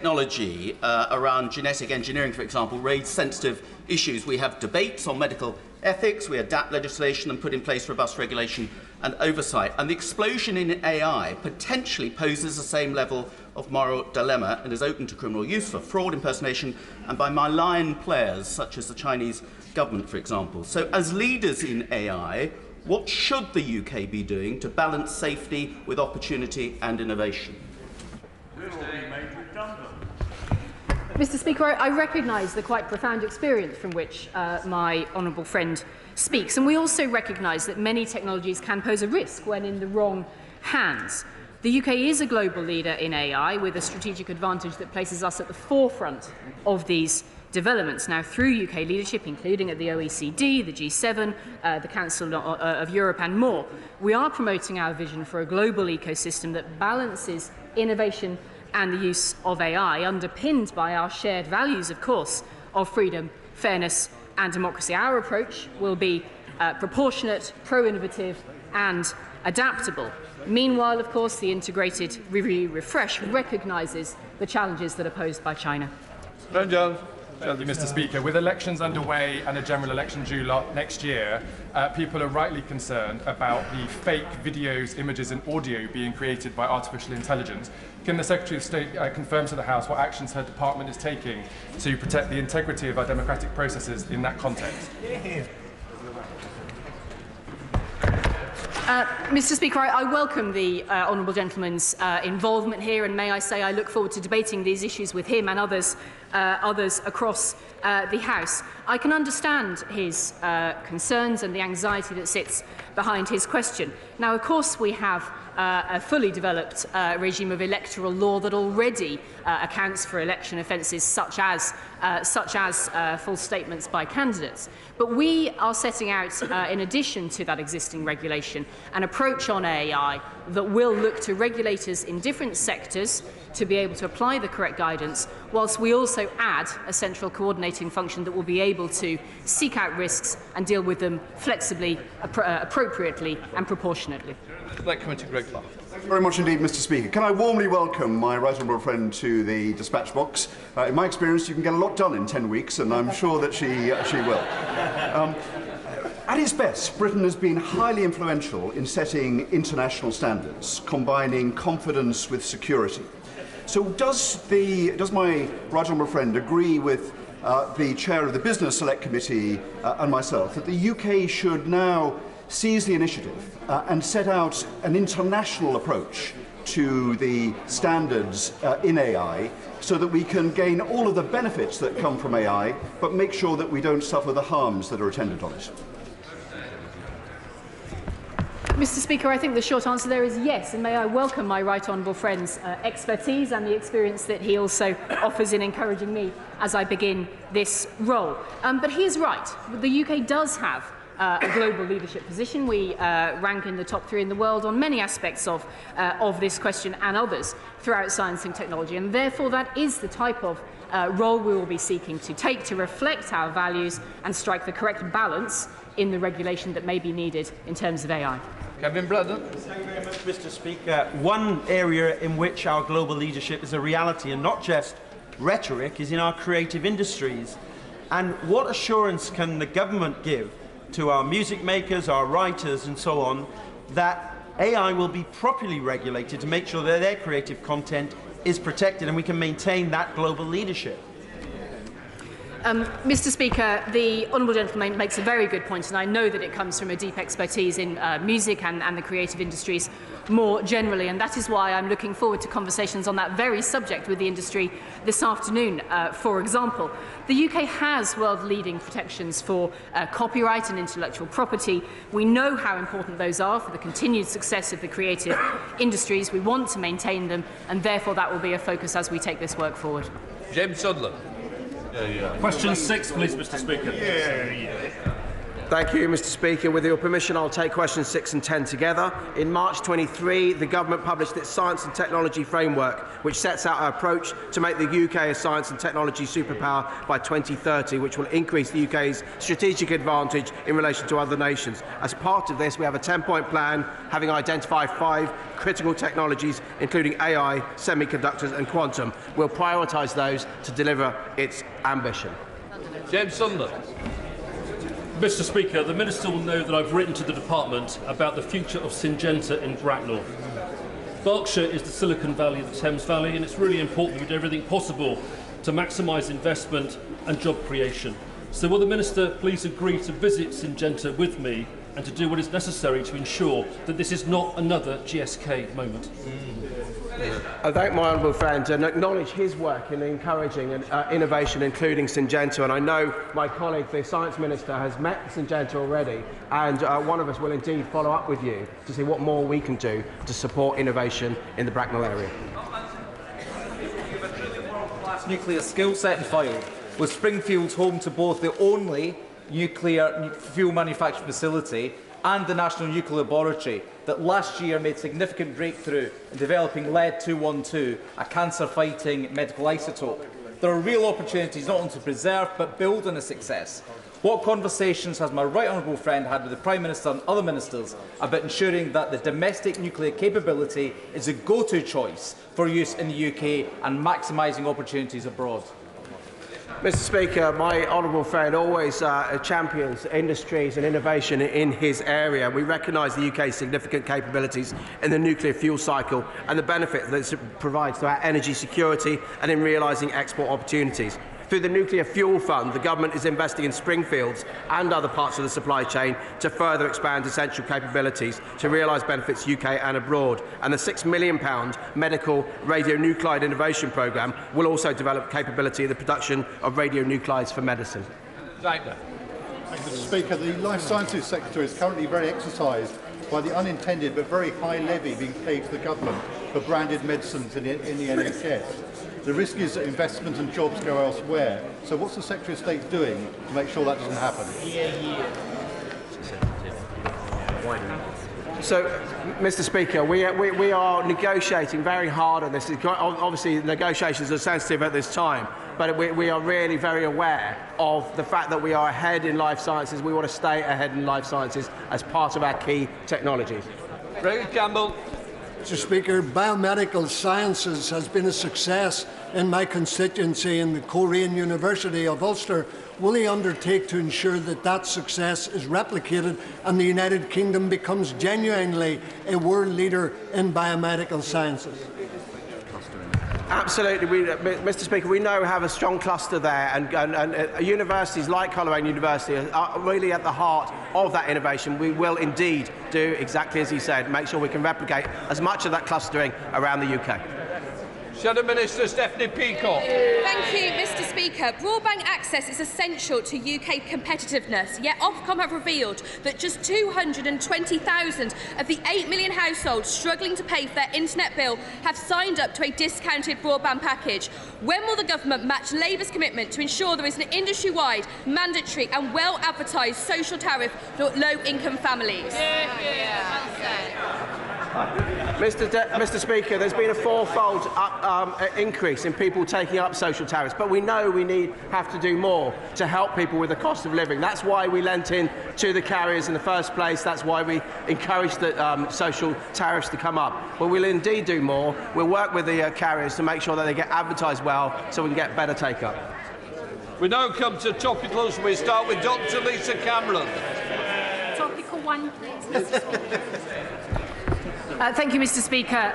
Technology around genetic engineering, for example, raise sensitive issues. We have debates on medical ethics, we adapt legislation and put in place robust regulation and oversight. And the explosion in AI potentially poses the same level of moral dilemma and is open to criminal use for fraud, impersonation, and by malign players such as the Chinese government, for example. So as leaders in AI, what should the UK be doing to balance safety with opportunity and innovation? Mr. Speaker, I recognise the quite profound experience from which my honourable friend speaks, and we also recognise that many technologies can pose a risk when in the wrong hands. The UK is a global leader in AI with a strategic advantage that places us at the forefront of these developments. Now, through UK leadership, including at the OECD, the G7, the Council of Europe and more, we are promoting our vision for a global ecosystem that balances innovation and the use of AI, underpinned by our shared values, of course, of freedom, fairness and democracy. Our approach will be proportionate, pro-innovative and adaptable. Meanwhile, of course, the integrated review refresh recognises the challenges that are posed by China. Thank you, Mr. Speaker. With elections underway and a general election due next year, people are rightly concerned about the fake videos, images and audio being created by artificial intelligence. Can the Secretary of State confirm to the House what actions her department is taking to protect the integrity of our democratic processes in that context? Mr. Speaker, I welcome the honourable gentleman's involvement here, and may I say I look forward to debating these issues with him and others across the House. I can understand his concerns and the anxiety that sits behind his question. Now, of course, we have a fully developed regime of electoral law that already accounts for election offences such as false statements by candidates. But we are setting out, in addition to that existing regulation, an approach on AI that will look to regulators in different sectors to be able to apply the correct guidance, whilst we also add a central coordinating function that will be able to seek out risks and deal with them flexibly, appropriately and proportionately. Thank you very much indeed, Mr. Speaker. Can I warmly welcome my right honourable friend to the dispatch box. In my experience, you can get a lot done in 10 weeks, and I'm sure that she will. At its best, Britain has been highly influential in setting international standards, combining confidence with security. So does my right honourable friend agree with the chair of the Business Select Committee and myself that the UK should now seize the initiative and set out an international approach to the standards in AI so that we can gain all of the benefits that come from AI, but make sure that we don't suffer the harms that are attendant on it? Mr. Speaker, I think the short answer there is yes, and may I welcome my right honourable friend's expertise and the experience that he also offers in encouraging me as I begin this role. But he is right. The UK does have a global leadership position. We rank in the top 3 in the world on many aspects of this question and others throughout science and technology, and therefore that is the type of role we will be seeking to take to reflect our values and strike the correct balance in the regulation that may be needed in terms of AI. Kevin Brother. Thank you very much, Mr. Speaker. One area in which our global leadership is a reality and not just rhetoric is in our creative industries. And what assurance can the government give to our music makers, our writers and so on, that AI will be properly regulated to make sure that their creative content is protected and we can maintain that global leadership? Mr. Speaker, the honourable gentleman makes a very good point, and I know that it comes from a deep expertise in music and the creative industries more generally, and that is why I'm looking forward to conversations on that very subject with the industry this afternoon. For example, the UK has world-leading protections for copyright and intellectual property. We know how important those are for the continued success of the creative industries. We want to maintain them, and therefore that will be a focus as we take this work forward. James Sudler. Question 6, please, Mr. Speaker. Thank you, Mr. Speaker. With your permission, I'll take questions 6 and 10 together. In March 23, the government published its Science and Technology Framework, which sets out our approach to make the UK a science and technology superpower by 2030, which will increase the UK's strategic advantage in relation to other nations. As part of this, we have a 10-point plan, having identified 5 critical technologies, including AI, semiconductors and quantum. We'll prioritise those to deliver its ambition. James Sunderland. Mr. Speaker, the Minister will know that I've written to the Department about the future of Syngenta in Bracknell. Berkshire is the Silicon Valley of the Thames Valley, and it's really important we do everything possible to maximise investment and job creation. So will the Minister please agree to visit Syngenta with me and to do what is necessary to ensure that this is not another GSK moment? I thank my honourable friend and acknowledge his work in encouraging innovation, including Syngenta. And I know my colleague, the Science Minister, has met Syngenta already, and one of us will indeed follow up with you to see what more we can do to support innovation in the Bracknell area. Nuclear skill set and file, with Springfield home to both the only nuclear fuel manufacturing facility and the National Nuclear Laboratory that last year made significant breakthrough in developing lead-212, a cancer-fighting medical isotope. There are real opportunities not only to preserve but build on the success. What conversations has my right honourable friend had with the Prime Minister and other ministers about ensuring that the domestic nuclear capability is a go-to choice for use in the UK and maximising opportunities abroad? Mr. Speaker, my honourable friend always champions industries and innovation in his area. We recognise the UK's significant capabilities in the nuclear fuel cycle and the benefit that it provides to our energy security and in realising export opportunities. Through the Nuclear Fuel Fund, the government is investing in Springfields and other parts of the supply chain to further expand essential capabilities to realise benefits UK and abroad. And the £6 million medical radionuclide innovation programme will also develop capability in the production of radionuclides for medicine. Thank you, Mr. Speaker. The Life Sciences sector is currently very exercised by the unintended but very high levy being paid to the government for branded medicines in the NHS. The risk is that investment and jobs go elsewhere. So what's the Secretary of State doing to make sure that doesn't happen? So, Mr. Speaker, we are negotiating very hard on this. Obviously, negotiations are sensitive at this time, but we are really very aware of the fact that we are ahead in life sciences. We want to stay ahead in life sciences as part of our key technologies. Craig Campbell. Mr. Speaker, biomedical sciences has been a success in my constituency in the Korean University of Ulster. Will he undertake to ensure that that success is replicated and the United Kingdom becomes genuinely a world leader in biomedical sciences? Absolutely, Mr. Speaker. We know we have a strong cluster there, and universities like Colorado University are really at the heart of that innovation. We will indeed do exactly as he said, make sure we can replicate as much of that clustering around the UK. Shadow Minister Stephanie Peacock. Thank you, Mr. Speaker. Broadband access is essential to UK competitiveness, yet Ofcom have revealed that just 220,000 of the 8 million households struggling to pay for their internet bill have signed up to a discounted broadband package. When will the government match Labour's commitment to ensure there is an industry-wide, mandatory and well-advertised social tariff for low-income families? Mr. Speaker, there's been a fourfold increase in people taking up social tariffs, but we know we have to do more to help people with the cost of living. That's why we lent in to the carriers in the first place. That's why we encouraged the social tariffs to come up. But we'll indeed do more. We'll work with the carriers to make sure that they get advertised well so we can get better take-up. We now come to topicals. We start with Dr. Lisa Cameron. Topical one, please, Mr. Speaker. Thank you, Mr. Speaker.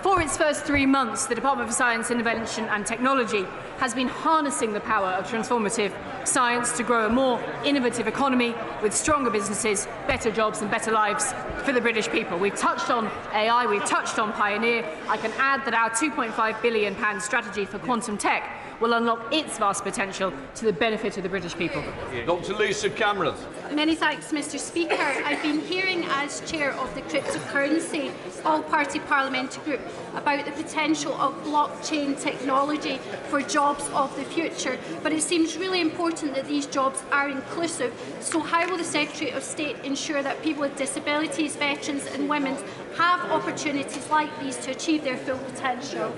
For its first 3 months, the Department for Science, Innovation and Technology has been harnessing the power of transformative science to grow a more innovative economy with stronger businesses, better jobs and better lives for the British people. We've touched on AI, we've touched on Pioneer. I can add that our £2.5 billion strategy for quantum tech will unlock its vast potential to the benefit of the British people. Dr. Lisa Cameron. Many thanks, Mr. Speaker. I've been hearing as chair of the Cryptocurrency All-Party Parliamentary Group about the potential of blockchain technology for jobs of the future, but it seems really important that these jobs are inclusive. So how will the Secretary of State ensure that people with disabilities, veterans and women have opportunities like these to achieve their full potential?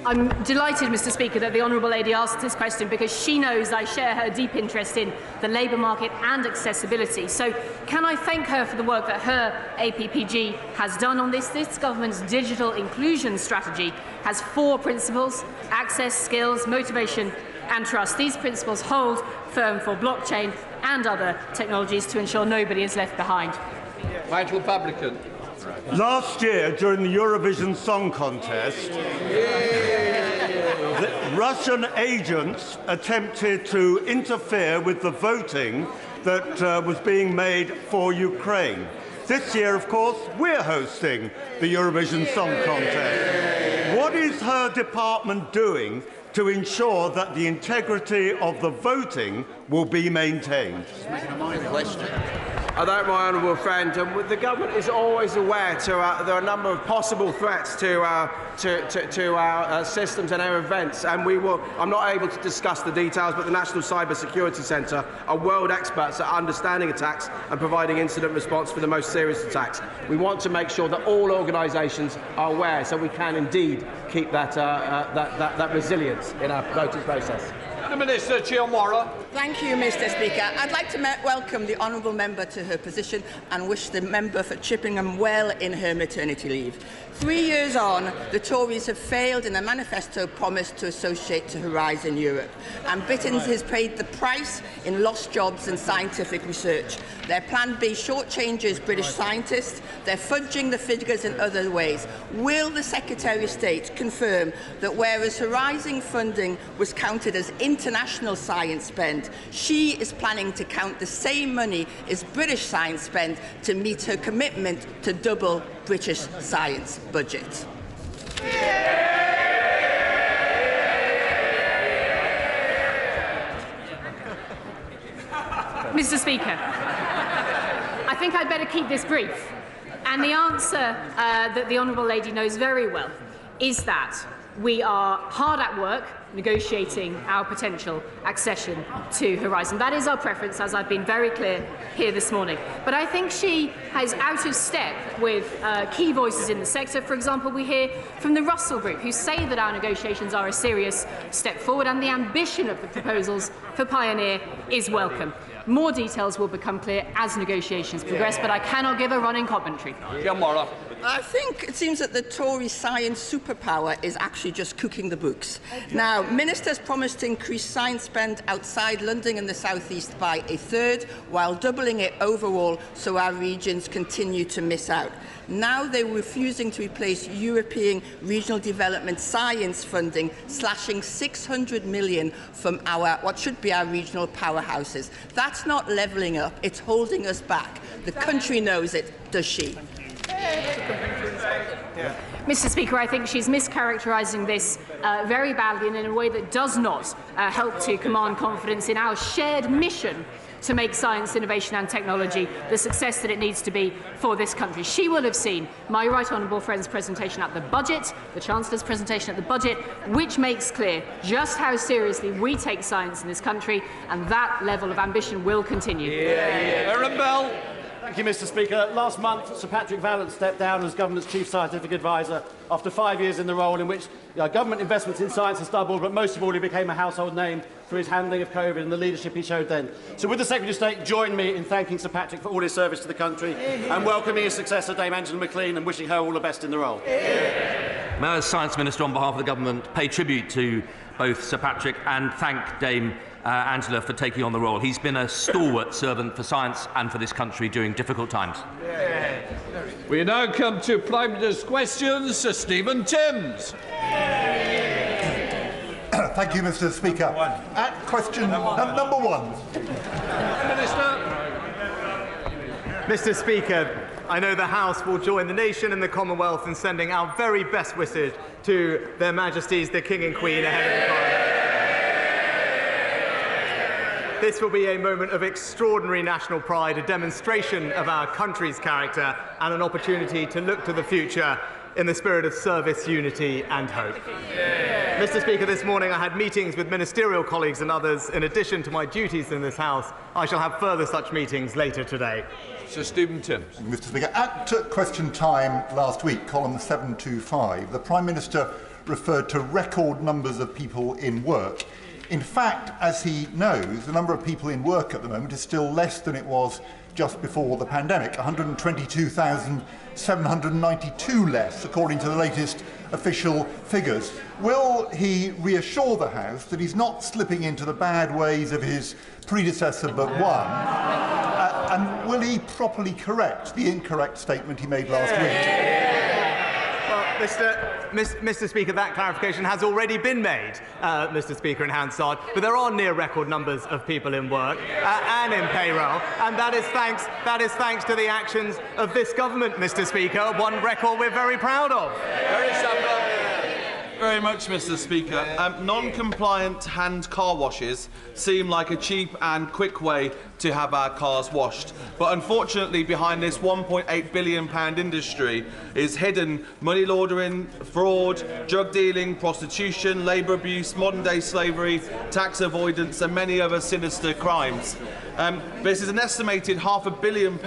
I'm delighted, Mr. Speaker, that the Honourable Lady asked this question, because she knows I share her deep interest in the labour market and accessibility. So can I thank her for the work that her APPG has done on this? This government's digital inclusion strategy has 4 principles: access, skills, motivation and trust. These principles hold firm for blockchain and other technologies to ensure nobody is left behind. Michael Publican. Last year, during the Eurovision Song Contest, the Russian agents attempted to interfere with the voting that was being made for Ukraine. This year, of course, we're hosting the Eurovision Song Contest. What is her department doing to ensure that the integrity of the voting will be maintained? I thank my honourable friend. The government is always aware there are a number of possible threats to our systems and our events, and I'm not able to discuss the details, but the National Cyber Security Centre are world experts at understanding attacks and providing incident response for the most serious attacks. We want to make sure that all organisations are aware, so we can indeed keep that resilience in our voting process. The Minister, Chiomora. Thank you, Mr. Speaker. I'd like to welcome the honourable member to her position and wish the member for Chippingham well in her maternity leave. 3 years on, the Tories have failed in a manifesto promise to associate to Horizon Europe, and Britons has paid the price in lost jobs and scientific research. Their Plan B shortchanges British scientists, they're fudging the figures in other ways. Will the Secretary of State confirm that whereas Horizon funding was counted as international science spend, she is planning to count the same money as British science spend to meet her commitment to double British science budget? Mr. Speaker, I think I'd better keep this brief. And the answer that the Honourable Lady knows very well is that we are hard at work negotiating our potential accession to Horizon. That is our preference, as I've been very clear here this morning. But I think she is out of step with key voices in the sector. For example, we hear from the Russell Group, who say that our negotiations are a serious step forward, and the ambition of the proposals for Pioneer is welcome. More details will become clear as negotiations progress, but I cannot give a running commentary. I think it seems that the Tory science superpower is actually just cooking the books. Now, ministers promised to increase science spend outside London and the South East by 1/3, while doubling it overall so our regions continue to miss out. Now they're refusing to replace European regional development science funding, slashing 600 million from what should be our regional powerhouses. That's not levelling up, it's holding us back. The country knows it, does she? Mr. Speaker, I think she's mischaracterising this very badly and in a way that does not help to command confidence in our shared mission to make science, innovation and technology the success that it needs to be for this country. She will have seen my right honourable friend's presentation at the budget, the Chancellor's presentation at the budget, which makes clear just how seriously we take science in this country, and that level of ambition will continue. Aaron Bell. Thank you, Mr. Speaker. Last month, Sir Patrick Vallance stepped down as Government's Chief Scientific Advisor after 5 years in the role, in which government investments in science has doubled, but most of all, he became a household name through his handling of COVID and the leadership he showed then. So would the Secretary of State join me in thanking Sir Patrick for all his service to the country and welcoming his successor, Dame Angela McLean, and wishing her all the best in the role? May I, as Science Minister on behalf of the Government, pay tribute to both Sir Patrick and thank Dame Angela for taking on the role. He's been a stalwart servant for science and for this country during difficult times. We now come to Prime Minister's questions. Sir Stephen Timms. Thank you, Mr. Speaker. Question number one. Mr. Speaker, I know the House will join the nation and the Commonwealth in sending our very best wishes to Their Majesties the King and Queen ahead of the Parliament. This will be a moment of extraordinary national pride, a demonstration of our country's character and an opportunity to look to the future in the spirit of service, unity and hope. Mr. Speaker, this morning I had meetings with ministerial colleagues and others. In addition to my duties in this House, I shall have further such meetings later today. Sir Stephen Timms. Mr. Speaker, at question time last week, column 725, the Prime Minister referred to record numbers of people in work. In fact, as he knows, the number of people in work at the moment is still less than it was just before the pandemic, 122,792 less, according to the latest official figures. Will he reassure the House that he's not slipping into the bad ways of his predecessor but one? And will he properly correct the incorrect statement he made last week? Mr. Speaker, that clarification has already been made, Mr. Speaker, in Hansard, but there are near record numbers of people in work and in payroll, and that is thanks to the actions of this government, Mr. Speaker, one record we're very proud of. Very much, Mr. Speaker. Non-compliant hand car washes seem like a cheap and quick way to have our cars washed. But unfortunately, behind this £1.8 billion industry is hidden money laundering, fraud, drug dealing, prostitution, labour abuse, modern-day slavery, tax avoidance and many other sinister crimes. This is an estimated £500 million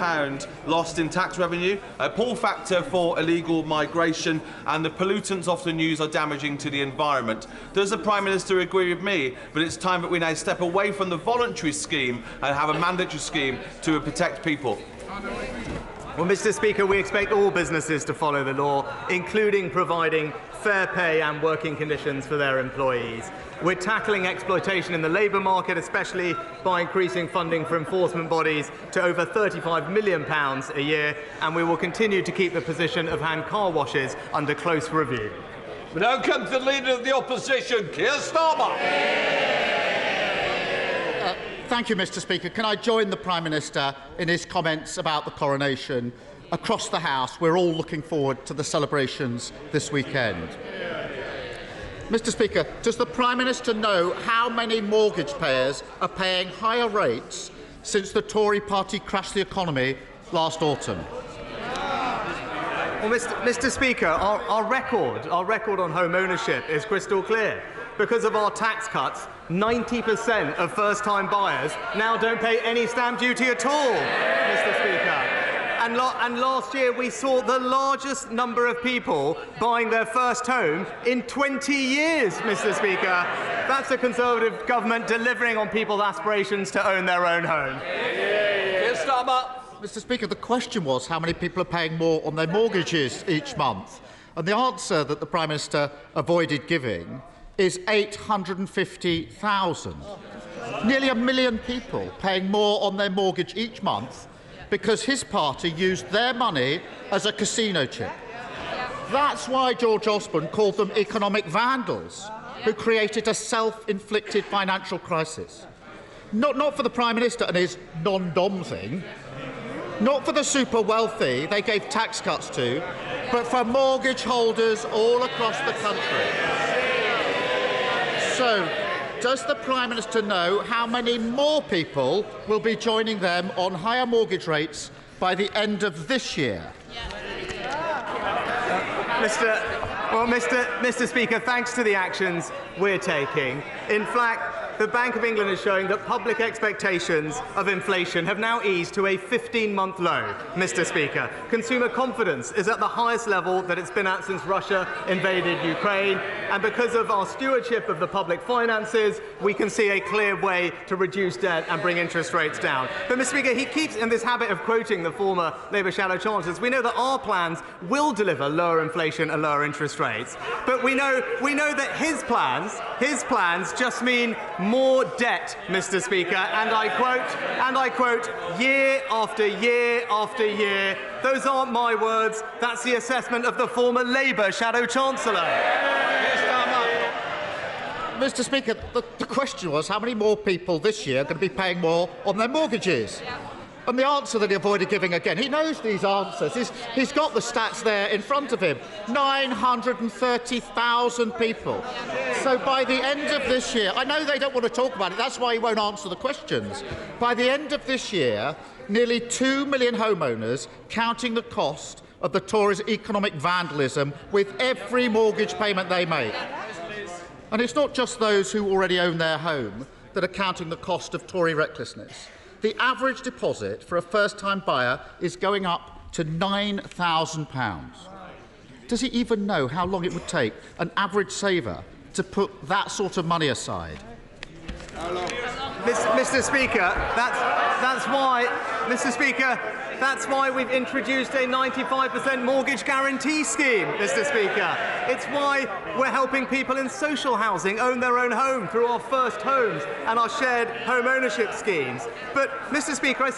lost in tax revenue, a pull factor for illegal migration, and the pollutants often used are damaging to the environment. Does the Prime Minister agree with me that it's time that we now step away from the voluntary scheme and have a mandatory scheme to protect people? Well, Mr. Speaker, we expect all businesses to follow the law, including providing fair pay and working conditions for their employees. We're tackling exploitation in the labour market, especially by increasing funding for enforcement bodies to over £35 million a year, and we will continue to keep the position of hand car washes under close review. We now come to the Leader of the Opposition, Keir Starmer. Thank you, Mr. Speaker. Can I join the Prime Minister in his comments about the coronation? Across the House, we're all looking forward to the celebrations this weekend. Mr. Speaker, does the Prime Minister know how many mortgage payers are paying higher rates since the Tory party crashed the economy last autumn? Well, Mr. Speaker, our record on home ownership is crystal clear. Because of our tax cuts, 90% of first-time buyers now don't pay any stamp duty at all, Mr. Speaker. And last year we saw the largest number of people buying their first home in 20 years, Mr. Speaker. That's a Conservative government delivering on people's aspirations to own their own home. Mr. Speaker, the question was how many people are paying more on their mortgages each month. And the answer that the Prime Minister avoided giving is 850,000. Nearly 1 million people paying more on their mortgage each month because his party used their money as a casino chip. That's why George Osborne called them economic vandals who created a self-inflicted financial crisis. Not for the Prime Minister and his non-dom thing, not for the super wealthy they gave tax cuts to, but for mortgage holders all across the country. So, does the Prime Minister know how many more people will be joining them on higher mortgage rates by the end of this year? Mr. Speaker, thanks to the actions we're taking, in fact, the Bank of England is showing that public expectations of inflation have now eased to a 15-month low, Mr. Speaker. Consumer confidence is at the highest level that it's been at since Russia invaded Ukraine, and because of our stewardship of the public finances, we can see a clear way to reduce debt and bring interest rates down. But, Mr. Speaker, he keeps in this habit of quoting the former Labour shadow chancellors. We know that our plans will deliver lower inflation and lower interest rates, but we know that his plans just mean more debt, Mr. Speaker, and I quote, year after year after year. Those aren't my words, that's the assessment of the former Labour Shadow Chancellor. Mr. Speaker, the question was how many more people this year are going to be paying more on their mortgages? And the answer that he avoided giving again, he knows these answers. He's got the stats there in front of him. 930,000 people. So by the end of this year, I know they don't want to talk about it, that's why he won't answer the questions. By the end of this year, nearly 2 million homeowners, counting the cost, of the Tories' economic vandalism with every mortgage payment they make. And it's not just those who already own their home that are counting the cost of Tory recklessness. The average deposit for a first-time buyer is going up to £9,000. Does he even know how long it would take an average saver to put that sort of money aside? Mr. Speaker, that's why we've introduced a 95% mortgage guarantee scheme, Mr. Speaker. It's why we're helping people in social housing own their own home through our first homes and our shared home ownership schemes. But, Mr. Speaker, I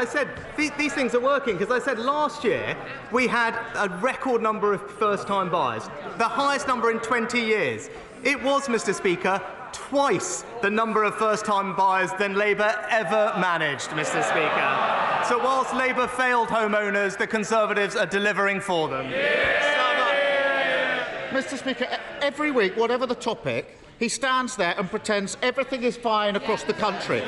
said these things are working because I said last year we had a record number of first-time buyers, the highest number in 20 years. It was, Mr. Speaker, twice the number of first-time buyers than Labour ever managed, Mr. Speaker. So whilst Labour failed homeowners, the Conservatives are delivering for them. Mr. Speaker, every week, whatever the topic, he stands there and pretends everything is fine across the country.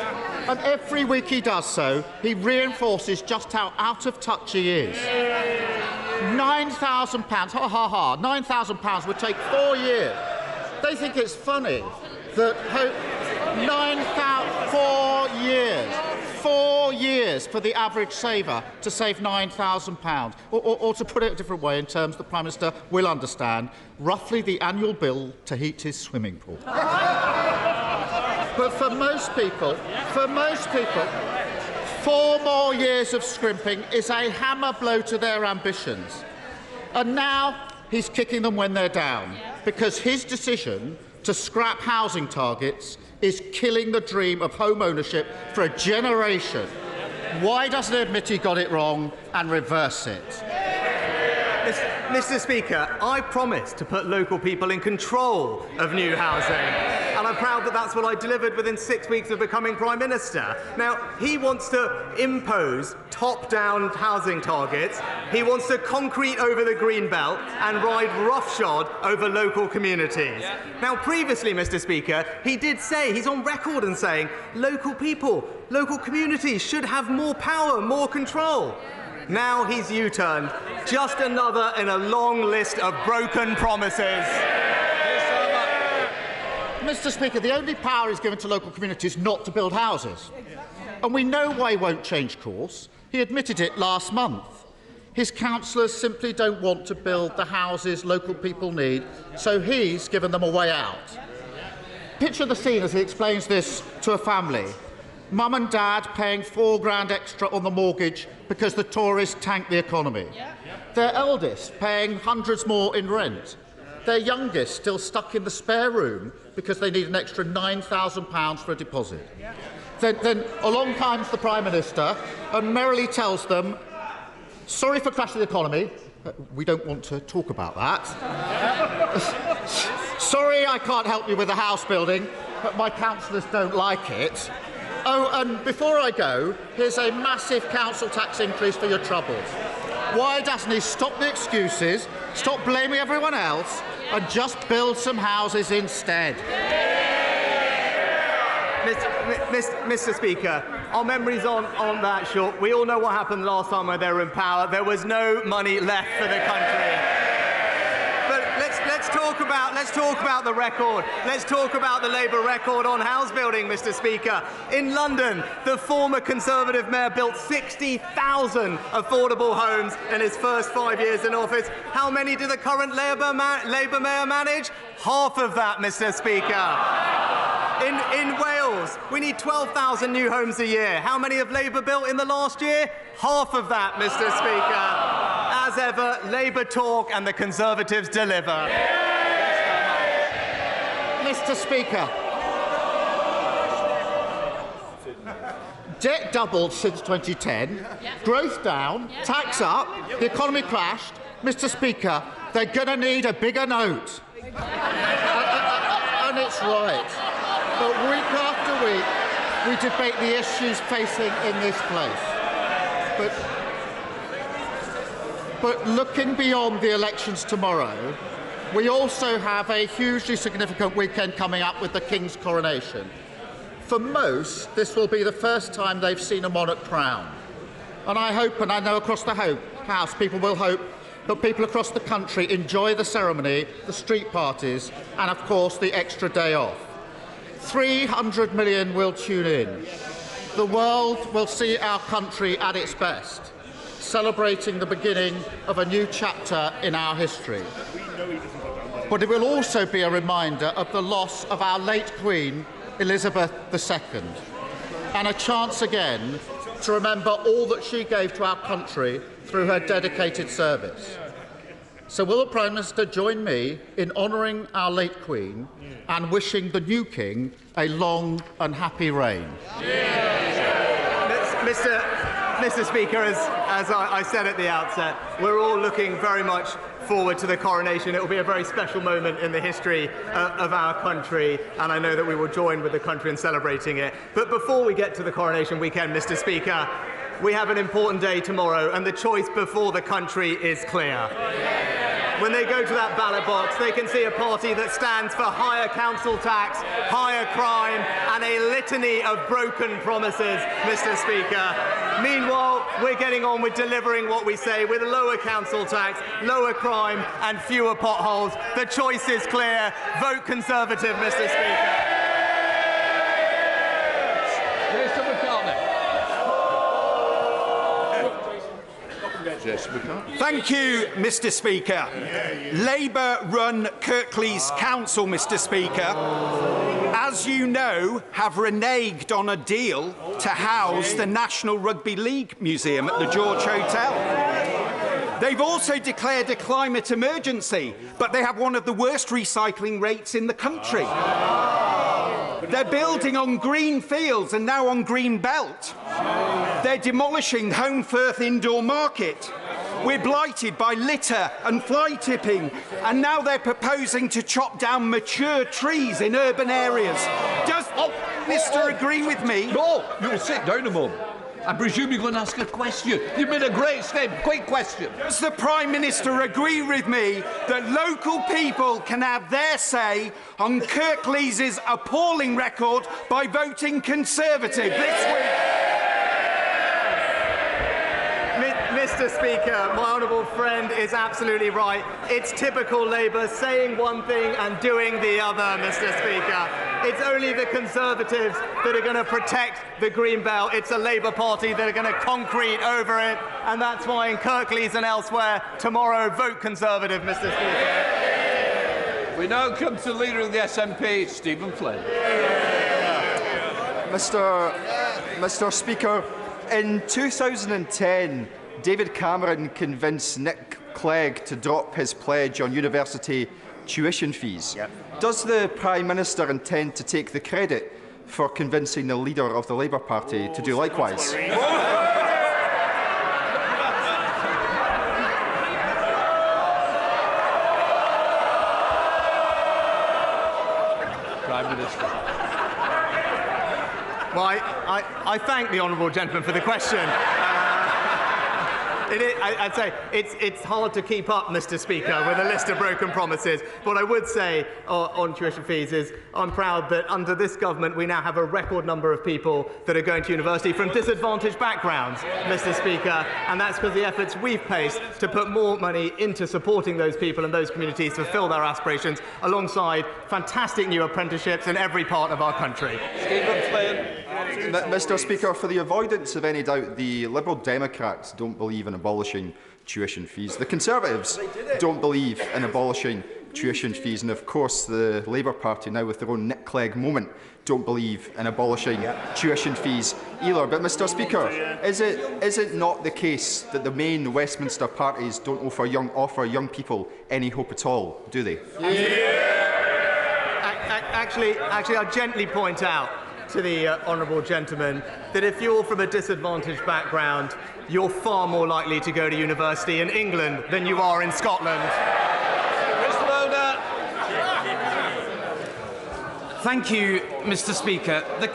And every week he does so, he reinforces just how out of touch he is. £9,000, ha ha ha, £9,000 would take 4 years. They think it's funny that 4 years for the average saver to save £9,000. Or to put it a different way, in terms the Prime Minister will understand, roughly the annual bill to heat his swimming pool. But for most people, 4 more years of scrimping is a hammer blow to their ambitions. And now he's kicking them when they're down, because his decision to scrap housing targets is killing the dream of home ownership for a generation. Why doesn't he admit he got it wrong and reverse it? Mr. Speaker, I promised to put local people in control of new housing, and I'm proud that that's what I delivered within 6 weeks of becoming Prime Minister. Now, he wants to impose top-down housing targets, he wants to concrete over the green belt and ride roughshod over local communities. Now, previously, Mr. Speaker, he did say, he's on record and saying, local people, local communities should have more power, more control. Now he's U-turned. Just another in a long list of broken promises. Mr. Speaker, the only power he's given to local communities not to build houses. And we know why he won't change course. He admitted it last month. His councillors simply don't want to build the houses local people need, so he's given them a way out. Picture the scene as he explains this to a family. Mum and Dad paying £4 extra on the mortgage because the Tories tanked the economy. Their eldest paying hundreds more in rent. Their youngest still stuck in the spare room because they need an extra £9,000 for a deposit. Then along comes the Prime Minister and merrily tells them, sorry for crashing the economy, we don't want to talk about that. Sorry I can't help you with the house building, but my councillors don't like it. Oh, and before I go, here's a massive council tax increase for your troubles. Why doesn't he stop the excuses, stop blaming everyone else, and just build some houses instead? Mr. Speaker, our memories on that short. We all know what happened last time when they were in power. There was no money left for the country. Let's talk about the record. Let's talk about the Labour record on house building, Mr. Speaker. In London, the former Conservative mayor built 60,000 affordable homes in his first 5 years in office. How many did the current Labour mayor manage? Half of that, Mr. Speaker. In Wales, we need 12,000 new homes a year. How many have Labour built in the last year? Half of that, Mr. Speaker. As ever, Labour talk and the Conservatives deliver. Mr. Speaker, debt doubled since 2010, growth down, tax up, the economy crashed. Mr. Speaker, they're going to need a bigger note. And it's right. But week after week, we debate the issues facing in this place. But looking beyond the elections tomorrow, we also have a hugely significant weekend coming up with the King's coronation. For most, this will be the first time they've seen a monarch crowned. And I hope, and I know across the House, people will hope that people across the country enjoy the ceremony, the street parties, and of course the extra day off. 300 million will tune in. The world will see our country at its best, celebrating the beginning of a new chapter in our history. But it will also be a reminder of the loss of our late Queen, Elizabeth II, and a chance again to remember all that she gave to our country through her dedicated service. So will the Prime Minister join me in honouring our late Queen and wishing the new King a long and happy reign? Mr. Speaker, as I said at the outset, we're all looking very much forward to the coronation. It will be a very special moment in the history of our country, and I know that we will join with the country in celebrating it. But before we get to the coronation weekend, Mr. Speaker, we have an important day tomorrow, and the choice before the country is clear. When they go to that ballot box, they can see a party that stands for higher council tax, higher crime, and a litany of broken promises, Mr. Speaker. Meanwhile, we're getting on with delivering what we say, with lower council tax, lower crime, and fewer potholes. The choice is clear. Vote Conservative, Mr. Speaker. Thank you, Mr. Speaker. Labour run Kirklees Council, Mr. Speaker, as you know, have reneged on a deal to house the National Rugby League Museum at the George Hotel. They've also declared a climate emergency, but they have one of the worst recycling rates in the country. They're building on green fields and now on green belt. They're demolishing Home Firth Indoor Market. We're blighted by litter and fly tipping, and now they're proposing to chop down mature trees in urban areas. Does Mr. agree with me? No, you'll sit down a moment. I presume you're going to ask a question. You've made a great statement. Quick question. Does the Prime Minister agree with me that local people can have their say on Kirklees' appalling record by voting Conservative this week? Mr. Speaker, my honourable friend is absolutely right. It's typical Labour saying one thing and doing the other, Mr. Speaker. It's only the Conservatives that are going to protect the Green Belt. It's a Labour Party that are going to concrete over it, and that's why in Kirklees and elsewhere, tomorrow, vote Conservative, Mr. Speaker. We now come to the Leader of the SNP, Stephen Flynn. Mr. Speaker, in 2010, David Cameron convinced Nick Clegg to drop his pledge on university tuition fees. Does the Prime Minister intend to take the credit for convincing the leader of the Labour Party to do likewise? Prime Minister. Well, I thank the honourable gentleman for the question. I'd say it's hard to keep up, Mr. Speaker, with a list of broken promises. What I would say on tuition fees is I'm proud that under this government we now have a record number of people that are going to university from disadvantaged backgrounds, Mr. Speaker, and that's because the efforts we've placed to put more money into supporting those people and those communities to fulfil their aspirations, alongside fantastic new apprenticeships in every part of our country. Stephen Flynn. Mr. Speaker, for the avoidance of any doubt, the Liberal Democrats don't believe in abolishing tuition fees. The Conservatives don't believe in abolishing tuition fees, and of course the Labour Party, now with their own Nick Clegg moment, don't believe in abolishing tuition fees either. But, Mr. Speaker, is it not the case that the main Westminster parties don't offer young people any hope at all, do they? Actually, I'll gently point out to the honourable gentleman that if you're from a disadvantaged background, you're far more likely to go to university in England than you are in Scotland. Thank you, Mr. Speaker. The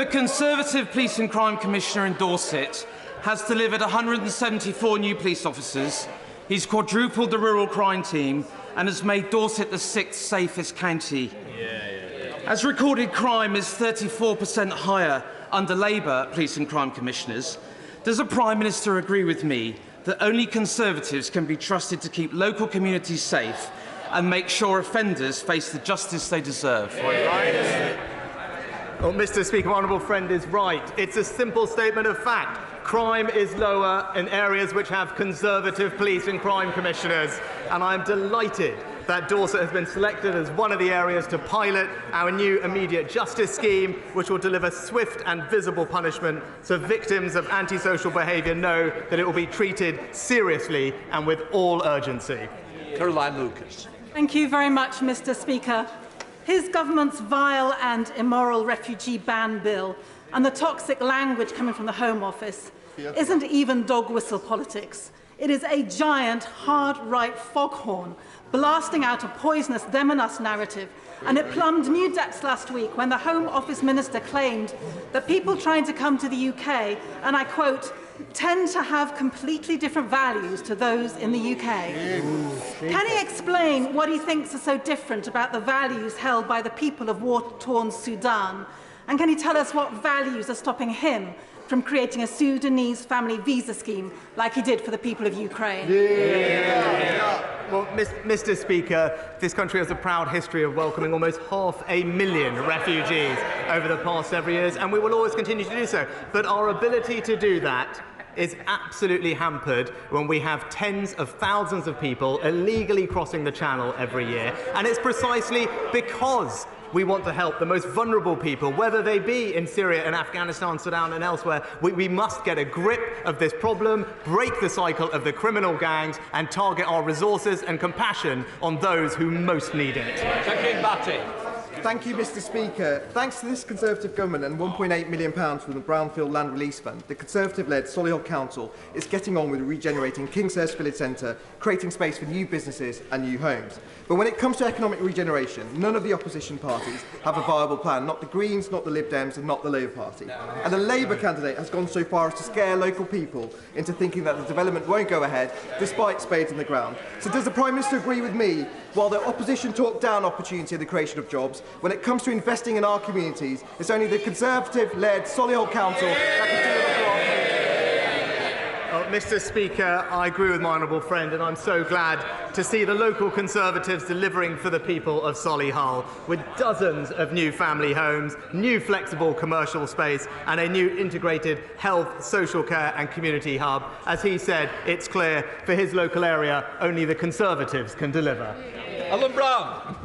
Conservative Police and Crime Commissioner in Dorset has delivered 174 new police officers. He's quadrupled the rural crime team and has made Dorset the 6th safest county. As recorded crime is 34% higher under Labour Police and Crime Commissioners, does the Prime Minister agree with me that only Conservatives can be trusted to keep local communities safe and make sure offenders face the justice they deserve. Well, Mr. Speaker, my honourable friend is right. It's a simple statement of fact. Crime is lower in areas which have Conservative police and crime commissioners, and I am delighted that Dorset has been selected as one of the areas to pilot our new immediate justice scheme, which will deliver swift and visible punishment so victims of antisocial behaviour know that it will be treated seriously and with all urgency. Caroline Lucas. Thank you very much, Mr. Speaker. His government's vile and immoral refugee ban bill and the toxic language coming from the Home Office isn't even dog whistle politics. It is a giant, hard-right foghorn blasting out a poisonous them and us narrative, and it plumbed new depths last week when the Home Office Minister claimed that people trying to come to the UK, and I quote, tend to have completely different values to those in the UK. Can he explain what he thinks is so different about the values held by the people of war-torn Sudan? And can he tell us what values are stopping him from creating a Sudanese family visa scheme like he did for the people of Ukraine? Well, Mr. Speaker, this country has a proud history of welcoming almost 500,000 refugees over the past several years, and we will always continue to do so. But our ability to do that is absolutely hampered when we have tens of thousands of people illegally crossing the Channel every year. And it's precisely because we want to help the most vulnerable people, whether they be in Syria and Afghanistan, Sudan and elsewhere. We must get a grip of this problem, break the cycle of the criminal gangs and target our resources and compassion on those who most need it. Thank you, Mr. Speaker. Thanks to this Conservative government and £1.8 million from the Brownfield Land Release Fund, the Conservative-led Solihull Council is getting on with regenerating Kingshurst Village Centre, creating space for new businesses and new homes. But when it comes to economic regeneration, none of the opposition parties have a viable plan, not the Greens, not the Lib Dems and not the Labour Party. And the Labour candidate has gone so far as to scare local people into thinking that the development won't go ahead, despite spades in the ground. So does the Prime Minister agree with me, while the opposition talk down opportunity and the creation of jobs, when it comes to investing in our communities, it's only the Conservative-led Solihull Council that can do it for our communities? Mr. Speaker, I agree with my honourable friend, and I'm so glad to see the local Conservatives delivering for the people of Solihull, with dozens of new family homes, new flexible commercial space, and a new integrated health, social care and community hub. As he said, it's clear for his local area, only the Conservatives can deliver. Alan Brown.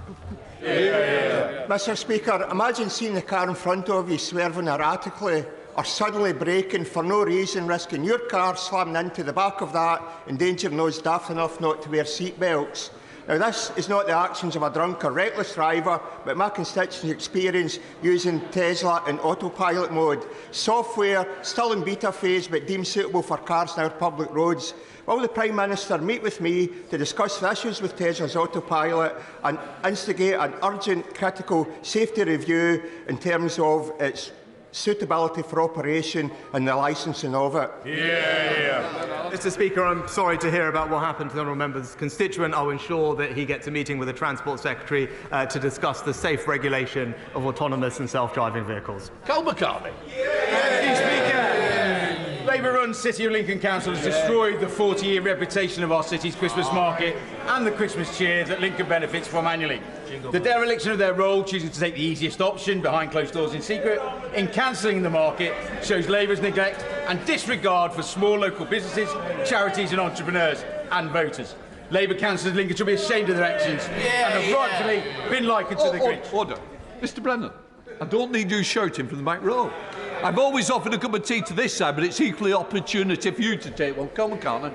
Mr. Speaker, imagine seeing the car in front of you swerving erratically or suddenly braking for no reason, risking your car slamming into the back of that, endangering those daft enough not to wear seat belts. Now, this is not the actions of a drunk or reckless driver, but my constituents' experience using Tesla in autopilot mode. Software still in beta phase, but deemed suitable for cars on our public roads. Will the Prime Minister meet with me to discuss the issues with Tesla's autopilot and instigate an urgent critical safety review in terms of its suitability for operation and the licensing of it? Mr. Speaker, I'm sorry to hear about what happened to the honourable member's constituent. I'll ensure that he gets a meeting with the Transport Secretary to discuss the safe regulation of autonomous and self-driving vehicles. Cal McCarthy. Thank you, Speaker. Labour-run City of Lincoln Council has destroyed the 40-year reputation of our city's Christmas market and the Christmas cheer that Lincoln benefits from annually. The dereliction of their role, choosing to take the easiest option behind closed doors in secret, in cancelling the market, shows Labour's neglect and disregard for small local businesses, charities and entrepreneurs and voters. Labour councillors Lincoln should be ashamed of their actions and have rightfully been likened to the Grinch. Order. Mr Brennan, I don't need you shouting from the back row. I've always offered a cup of tea to this side, but it's equally opportunity for you to take one. Come on, Carmen.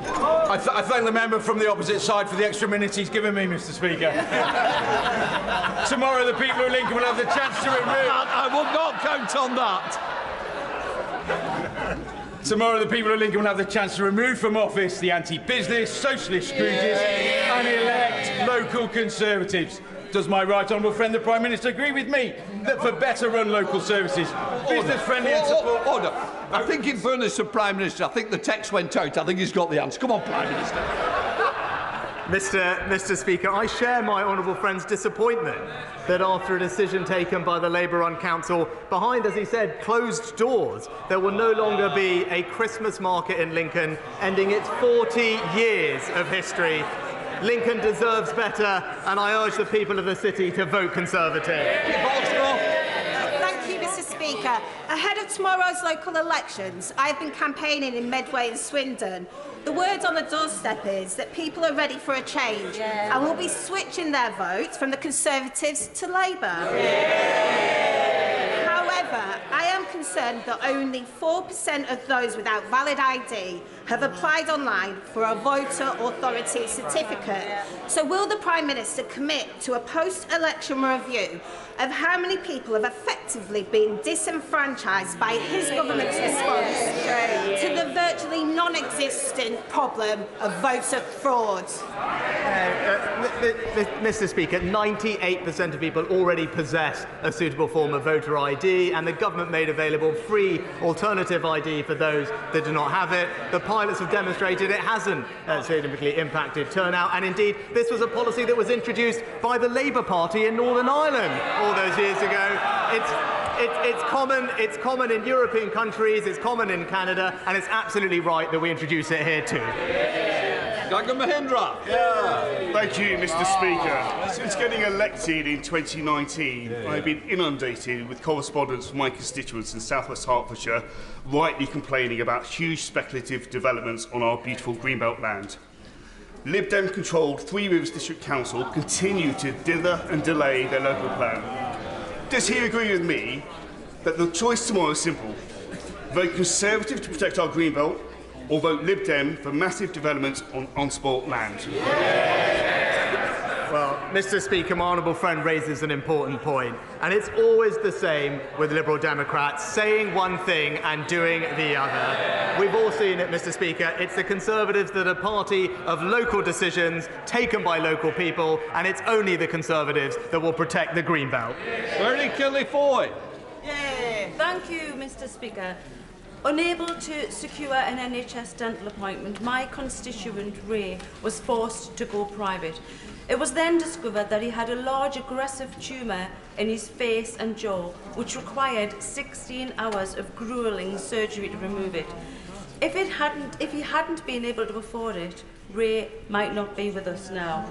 I thank the member from the opposite side for the extra minutes he's given me, Mr. Speaker. Tomorrow the people of Lincoln will have the chance to remove... I will not count on that. Tomorrow the people of Lincoln will have the chance to remove from office the anti-business, socialist Scrooges and elect local Conservatives. Does my right honourable friend the Prime Minister agree with me that for better run local services, business-friendly and support... Order. I think in fairness to Prime Minister, I think the text went out. I think he's got the answer. Come on, Prime Minister. Mr. Speaker, I share my honourable friend's disappointment that after a decision taken by the Labour-run council behind, as he said, closed doors, there will no longer be a Christmas market in Lincoln, ending its 40 years of history. Lincoln deserves better, and I urge the people of the city to vote Conservative. Thank you, Mr. Speaker. Ahead of tomorrow's local elections, I've been campaigning in Medway and Swindon. The word on the doorstep is that people are ready for a change and will be switching their votes from the Conservatives to Labour. However, I am concerned that only 4% of those without valid ID have applied online for a voter authority certificate. So will the Prime Minister commit to a post-election review of how many people have effectively been disenfranchised by his government's response to the virtually non-existent problem of voter fraud? Mr. Speaker, 98% of people already possess a suitable form of voter ID, and the government made available free alternative ID for those that do not have it. The pilots have demonstrated it hasn't significantly impacted turnout, and indeed this was a policy that was introduced by the Labour Party in Northern Ireland all those years ago. It's common in European countries, it's common in Canada, and it's absolutely right that we introduce it here too. Dr. Mahindra. Thank you, Mr. Speaker. Since getting elected in 2019, I've been inundated with correspondence from my constituents in South West Hertfordshire, rightly complaining about huge speculative developments on our beautiful Greenbelt land. Lib Dem-controlled Three Rivers District Council continue to dither and delay their local plan. Does he agree with me that the choice tomorrow is simple? Vote Conservative to protect our Greenbelt, or vote Lib Dem for massive developments on sport land? Well, Mr. Speaker, my honourable friend raises an important point, and it's always the same with Liberal Democrats, saying one thing and doing the other. We've all seen it, Mr. Speaker. It's the Conservatives that are a party of local decisions taken by local people, and it's only the Conservatives that will protect the Greenbelt. Bernie Kelly-Foy. Thank you, Mr. Speaker. Unable to secure an NHS dental appointment, my constituent Ray was forced to go private. It was then discovered that he had a large aggressive tumour in his face and jaw, which required 16 hours of gruelling surgery to remove it. If he hadn't been able to afford it, Ray might not be with us now.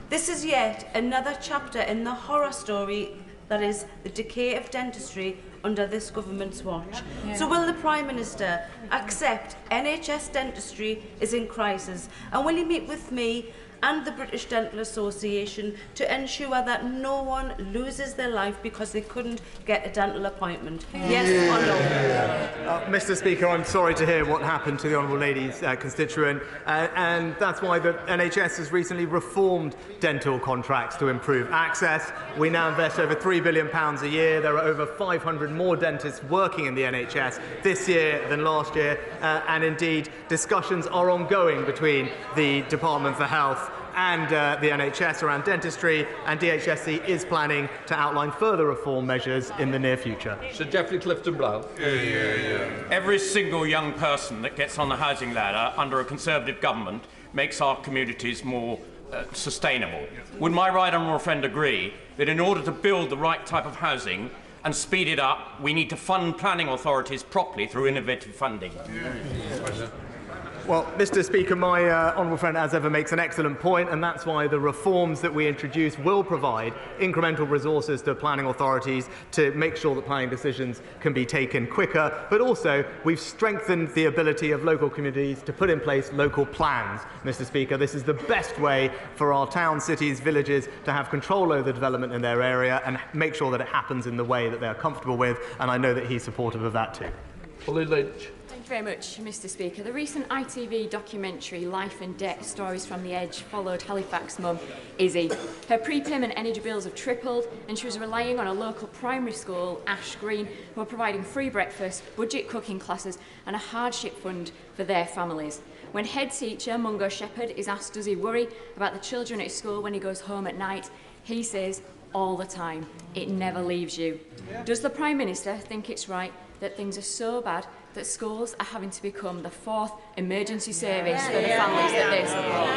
This is yet another chapter in the horror story that is the decay of dentistry under this government's watch. So will the Prime Minister accept NHS dentistry is in crisis, and will he meet with me and the British Dental Association to ensure that no one loses their life because they couldn't get a dental appointment? Yes or no? Mr. Speaker, I'm sorry to hear what happened to the Honourable Lady's constituent, and that's why the NHS has recently reformed dental contracts to improve access. We now invest over £3 billion a year. There are over 500 more dentists working in the NHS this year than last year, and indeed discussions are ongoing between the Department for Health and the NHS around dentistry, and DHSC is planning to outline further reform measures in the near future. Sir Geoffrey Clifton-Brown. Every single young person that gets on the housing ladder under a Conservative government makes our communities more sustainable. Would my right honourable friend agree that in order to build the right type of housing and speed it up, we need to fund planning authorities properly through innovative funding? Well, Mr. Speaker, my honourable friend, as ever, makes an excellent point, and that's why the reforms that we introduce will provide incremental resources to planning authorities to make sure that planning decisions can be taken quicker. But also, we've strengthened the ability of local communities to put in place local plans. Mr. Speaker, this is the best way for our towns, cities, villages to have control over the development in their area and make sure that it happens in the way that they are comfortable with, and I know that he's supportive of that too. Holly Lynch. Thank you very much, Mr. Speaker. The recent ITV documentary Life and Debt Stories from the Edge followed Halifax mum Izzy. Her prepayment energy bills have tripled, and she was relying on a local primary school, Ash Green, who are providing free breakfast, budget cooking classes and a hardship fund for their families. When head teacher Mungo Shepherd is asked does he worry about the children at school when he goes home at night, he says all the time, it never leaves you. Does the Prime Minister think it's right that things are so bad that schools are having to become the fourth emergency service for the families that they support?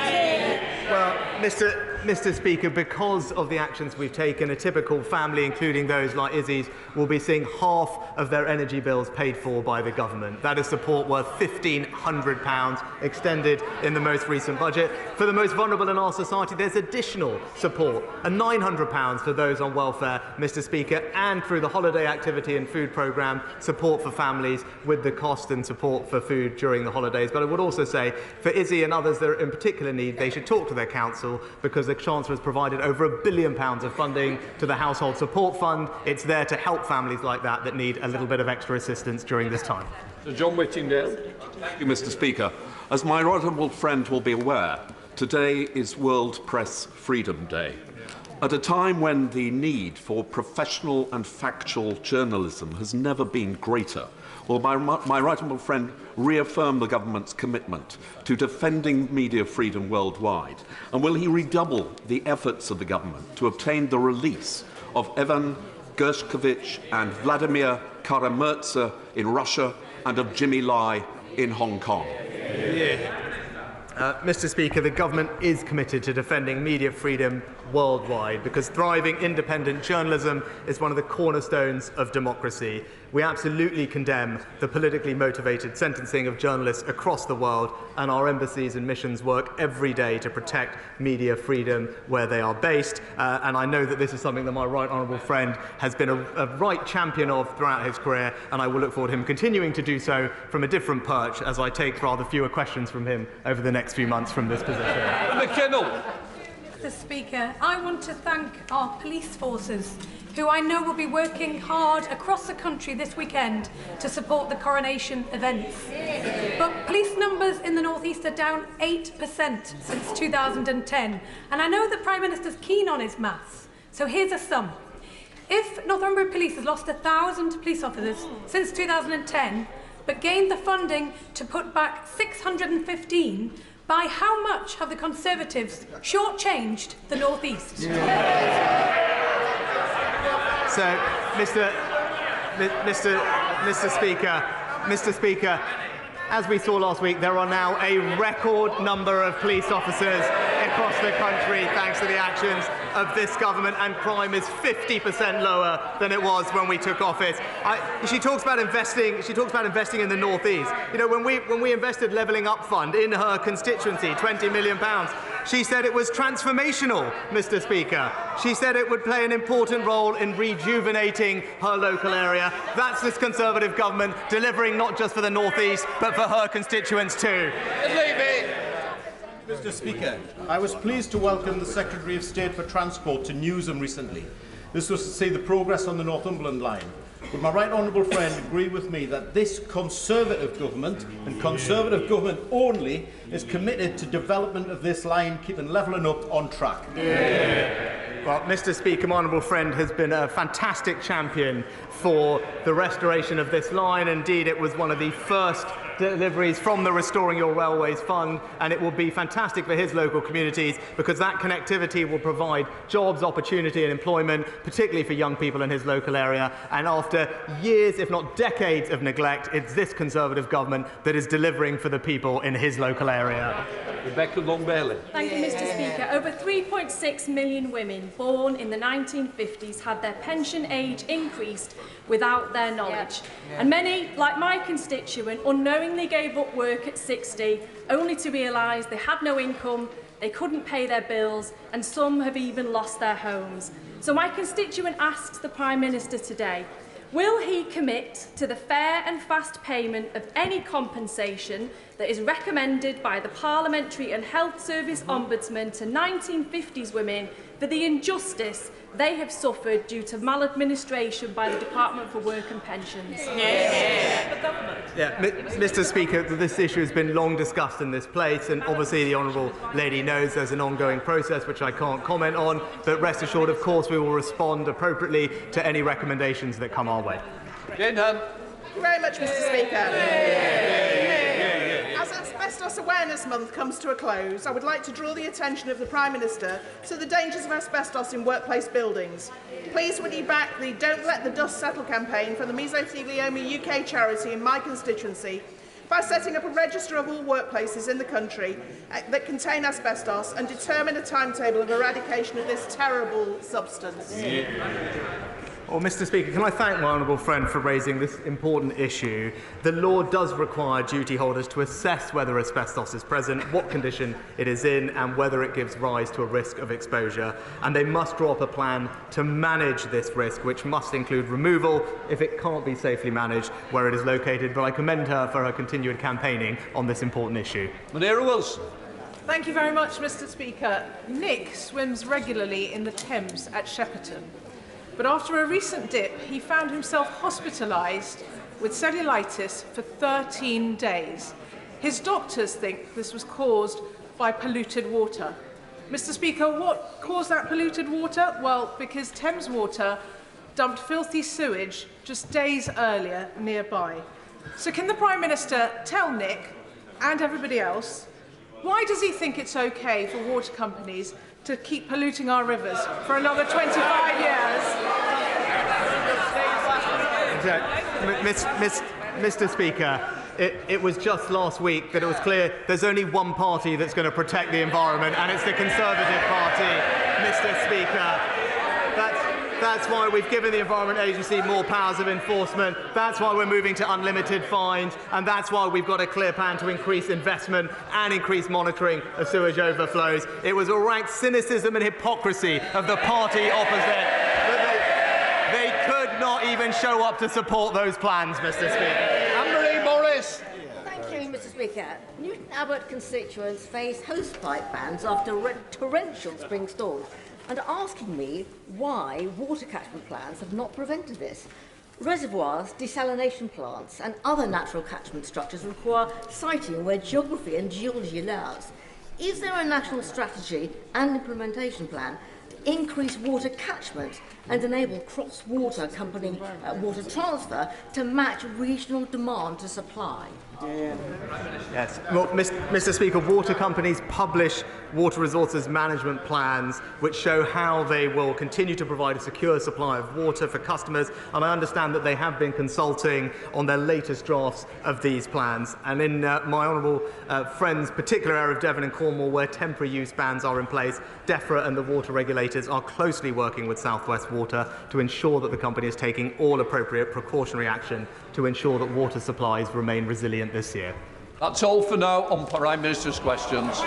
Well, Mr. Speaker, because of the actions we've taken, a typical family, including those like Izzy's, will be seeing half of their energy bills paid for by the government. That is support worth £1,500 extended in the most recent budget. For the most vulnerable in our society, there's additional support, and £900 for those on welfare, Mr. Speaker, and through the holiday activity and food programme, support for families with the cost and support for food during the holidays. But I would also say, for Izzy and others that are in particular need, they should talk to their council, because the Chancellor has provided over £1 billion of funding to the Household Support Fund. It's there to help families like that need a little bit of extra assistance during this time. Sir John Whittingdale. Thank you, Mr. Speaker. As my honourable friend will be aware, today is World Press Freedom Day. At a time when the need for professional and factual journalism has never been greater, will my right honourable friend reaffirm the government's commitment to defending media freedom worldwide? And will he redouble the efforts of the government to obtain the release of Evan Gershkovich and Vladimir Kara-Murza in Russia and of Jimmy Lai in Hong Kong? Mr. Speaker, the government is committed to defending media freedom worldwide, because thriving independent journalism is one of the cornerstones of democracy. We absolutely condemn the politically motivated sentencing of journalists across the world, and our embassies and missions work every day to protect media freedom where they are based. And I know that this is something that my right honourable friend has been a right champion of throughout his career, and I will look forward to him continuing to do so from a different perch as I take rather fewer questions from him over the next few months from this position. McKinnell. Mr. Speaker, I want to thank our police forces, who I know will be working hard across the country this weekend to support the coronation events. But police numbers in the North East are down 8% since 2010, and I know the Prime Minister's keen on his maths, so here's a sum. If Northumberland Police has lost 1,000 police officers since 2010, but gained the funding to put back 615, by how much have the Conservatives shortchanged the North East? So, Mr. Speaker, as we saw last week, there are now a record number of police officers across the country thanks to the actions of this government, and crime is 50% lower than it was when we took office. She talks about investing in the North East. You know, when we invested Levelling Up Fund in her constituency, £20 million, she said it was transformational, Mr. Speaker. She said it would play an important role in rejuvenating her local area. That's this Conservative government delivering not just for the North East, but for her constituents too. Mr. Speaker, I was pleased to welcome the Secretary of State for Transport to Newsham recently. This was to see the progress on the Northumberland line. Would my right honourable friend agree with me that this Conservative government, and Conservative government only, is committed to development of this line, keeping Levelling Up on track? Well, Mr. Speaker, my honourable friend has been a fantastic champion for the restoration of this line. Indeed, it was one of the first deliveries from the Restoring Your Railways Fund, and it will be fantastic for his local communities, because that connectivity will provide jobs, opportunity and employment, particularly for young people in his local area. And after years, if not decades of neglect, it's this Conservative government that is delivering for the people in his local area. Rebecca Long-Bailey. Thank you, Mr. Speaker. Over 3.6 million women born in the 1950s had their pension age increased without their knowledge. And many, like my constituent, unknowingly gave up work at 60, only to realise they had no income, they couldn't pay their bills, and some have even lost their homes. So my constituent asks the Prime Minister today, will he commit to the fair and fast payment of any compensation that is recommended by the Parliamentary and Health Service Ombudsman to 1950s women for the injustice they have suffered due to maladministration by the Department for Work and Pensions? Mr. Speaker, this issue has been long discussed in this place, and obviously the honourable lady knows there's an ongoing process which I can't comment on, but rest assured, of course, we will respond appropriately to any recommendations that come our way. Thank you very much, Mr. Speaker. As Asbestos Awareness Month comes to a close, I would like to draw the attention of the Prime Minister to the dangers of asbestos in workplace buildings. Please would you back the Don't Let the Dust Settle campaign from the Mesothelioma UK charity in my constituency, by setting up a register of all workplaces in the country that contain asbestos and determine a timetable of eradication of this terrible substance. Well, Mr. Speaker, can I thank my honourable friend for raising this important issue? The law does require duty holders to assess whether asbestos is present, what condition it is in, and whether it gives rise to a risk of exposure. And they must draw up a plan to manage this risk, which must include removal if it can't be safely managed where it is located. But I commend her for her continued campaigning on this important issue. Madeira Wilson. Thank you very much, Mr. Speaker. Nick swims regularly in the Thames at Shepperton. But after a recent dip, he found himself hospitalised with cellulitis for 13 days. His doctors think this was caused by polluted water. Mr. Speaker, what caused that polluted water? Well, because Thames Water dumped filthy sewage just days earlier nearby. So can the Prime Minister tell Nick and everybody else, why does he think it's okay for water companies to keep polluting our rivers for another 25 years? Mr. Speaker, it was just last week that it was clear there's only one party that's going to protect the environment, and it's the Conservative Party, Mr. Speaker. That's why we've given the Environment Agency more powers of enforcement. That's why we're moving to unlimited fines. And that's why we've got a clear plan to increase investment and increase monitoring of sewage overflows. It was a rank cynicism and hypocrisy of the party opposite that they could not even show up to support those plans, Mr. Speaker. Anne-Marie Morris. Thank you, Mr. Speaker. Newton Abbot constituents face hosepipe bans after torrential spring storms, and asking me why water catchment plans have not prevented this. Reservoirs, desalination plants and other natural catchment structures require siting where geography and geology allows. Is there a national strategy and implementation plan to increase water catchment and enable cross-water company water transfer to match regional demand to supply? Yes. Well, Mr. Speaker, water companies publish water resources management plans which show how they will continue to provide a secure supply of water for customers, and I understand that they have been consulting on their latest drafts of these plans. And in my honourable friend's particular area of Devon and Cornwall, where temporary use bans are in place, DEFRA and the water regulators are closely working with South West Water to ensure that the company is taking all appropriate precautionary action to ensure that water supplies remain resilient this year. That's all for now on Prime Minister's questions.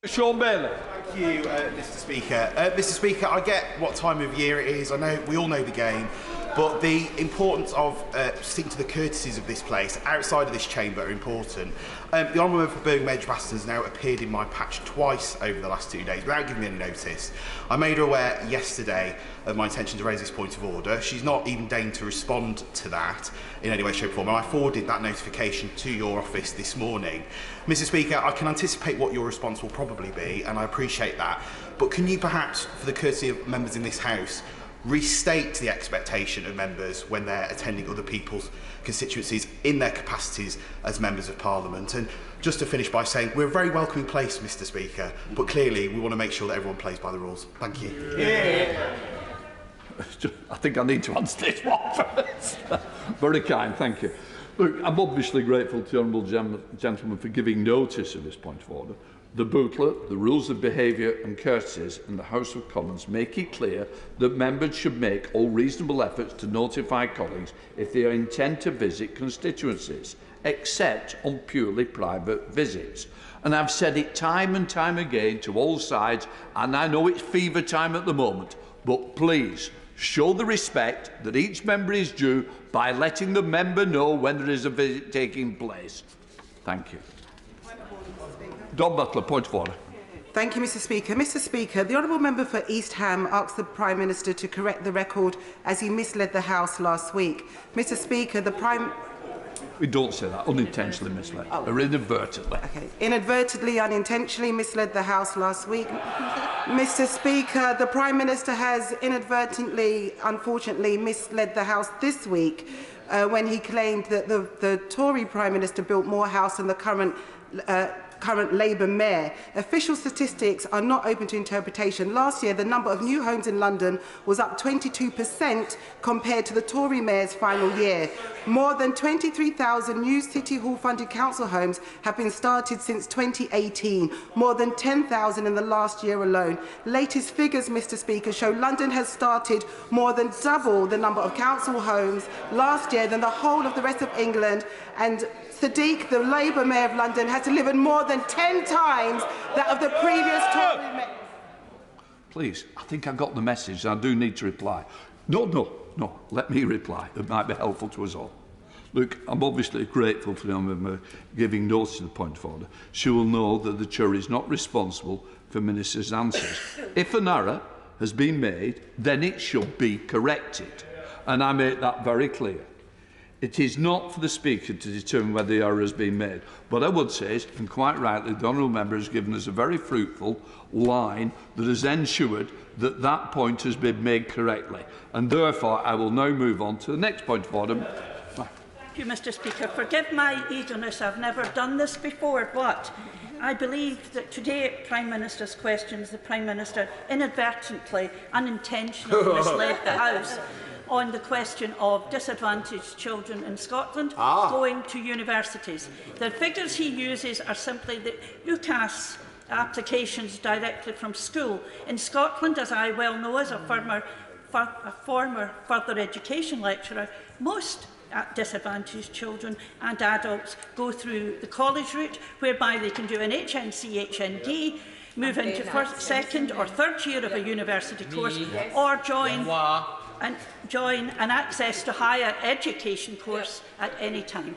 Sean Bailey. Thank you, Mr. Speaker. Mr. Speaker, I get what time of year it is. I know we all know the game, but the importance of sticking to the courtesies of this place outside of this chamber are important. The Honourable Member for Birmingham Edge Baston has now appeared in my patch twice over the last 2 days without giving me any notice. I made her aware yesterday of my intention to raise this point of order. She's not even deigned to respond to that in any way, shape or form, and I forwarded that notification to your office this morning. Mr. Speaker, I can anticipate what your response will probably be, and I appreciate that, but can you perhaps, for the courtesy of members in this House, restate the expectation of members when they're attending other people's constituencies in their capacities as members of Parliament? And just to finish by saying, we're a very welcoming place, Mr. Speaker, but clearly we want to make sure that everyone plays by the rules. Thank you. Yeah. I think I need to answer this one first. Very kind, thank you. Look, I'm obviously grateful to the Honourable Gentleman for giving notice of this point of order. The booklet, the rules of behaviour and courtesies in the House of Commons make it clear that members should make all reasonable efforts to notify colleagues if they intend to visit constituencies, except on purely private visits. And I've said it time and time again to all sides, and I know it's fever time at the moment, but please, show the respect that each member is due by letting the member know when there is a visit taking place. Thank you. Don Butler, point of order. Thank you, Mr. Speaker. Mr. Speaker, the honourable member for East Ham asked the Prime Minister to correct the record as he misled the House last week. Mr. Speaker, the Prime... We don't say that. Unintentionally misled. Or inadvertently. Okay. Inadvertently, unintentionally misled the House last week. Mr. Speaker, the Prime Minister has inadvertently, unfortunately, misled the House this week when he claimed that the Tory Prime Minister built more house than the current Labour mayor. Official statistics are not open to interpretation. Last year, the number of new homes in London was up 22% compared to the Tory mayor's final year. More than 23,000 new City Hall-funded council homes have been started since 2018, more than 10,000 in the last year alone. Latest figures, Mr. Speaker, show London has started more than double the number of council homes last year than the whole of the rest of England, and Sadiq, the Labour Mayor of London, has delivered more than 10 times that of the previous Tory Mayor. Please, I think I got the message. I do need to reply. No, let me reply. It might be helpful to us all. Look, I'm obviously grateful for the member giving notice to the point of order. She will know that the Chair is not responsible for Minister's answers. If an error has been made, then it should be corrected. And I make that very clear. It is not for the Speaker to determine whether the error has been made. What I would say is, and quite rightly, the honourable member has given us a very fruitful line that has ensured that that point has been made correctly. And therefore, I will now move on to the next point of order. Thank you, Mr. Speaker. Forgive my eagerness. I've never done this before, but I believe that today at Prime Minister's questions, the Prime Minister inadvertently, unintentionally misled the House on the question of disadvantaged children in Scotland going to universities. The figures he uses are simply the UCAS applications directly from school. In Scotland, as I well know as a former further education lecturer, most disadvantaged children and adults go through the college route, whereby they can do an HNC, HND, move into first, second or third year of a university course, or join an access to higher education course at any time.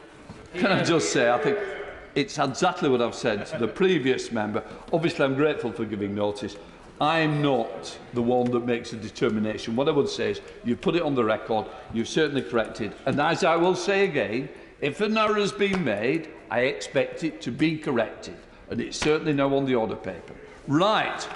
Can I just say, I think it's exactly what I've said to the previous member. Obviously, I'm grateful for giving notice. I'm not the one that makes a determination. What I would say is, you've put it on the record, you've certainly corrected, and as I will say again, if an error has been made, I expect it to be corrected, and it's certainly now on the order paper. Right.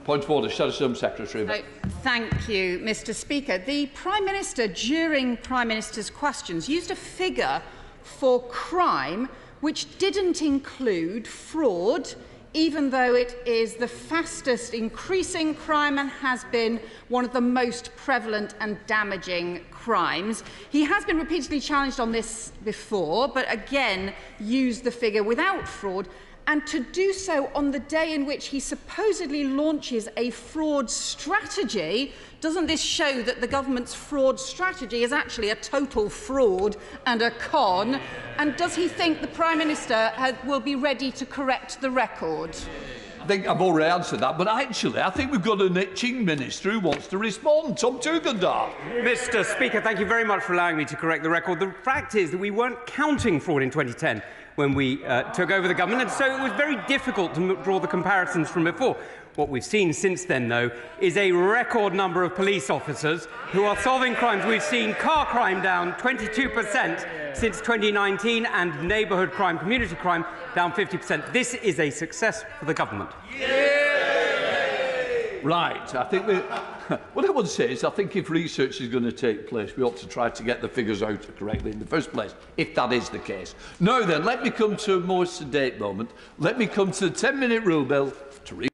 Point of order, Shadow Home Secretary. Thank you, Mr. Speaker. The Prime Minister, during Prime Minister's questions, used a figure for crime which didn't include fraud, even though it is the fastest increasing crime and has been one of the most prevalent and damaging crimes. He has been repeatedly challenged on this before, but again used the figure without fraud, and to do so on the day in which he supposedly launches a fraud strategy. Doesn't this show that the government's fraud strategy is actually a total fraud and a con? And does he think the Prime Minister will be ready to correct the record? I think I've already answered that, but actually I think we've got an itching minister who wants to respond. Tom Tugendar. Mr. Speaker, thank you very much for allowing me to correct the record. The fact is that we weren't counting fraud in 2010 when we took over the government, and so it was very difficult to draw the comparisons from before. What we've seen since then, though, is a record number of police officers who are solving crimes. We've seen car crime down 22% since 2019 and neighbourhood crime, community crime, down 50%. This is a success for the government. Right. I think what I would say is I think if research is going to take place, we ought to try to get the figures out correctly in the first place, if that is the case. Now then, let me come to a more sedate moment. Let me come to the 10-minute rule bill to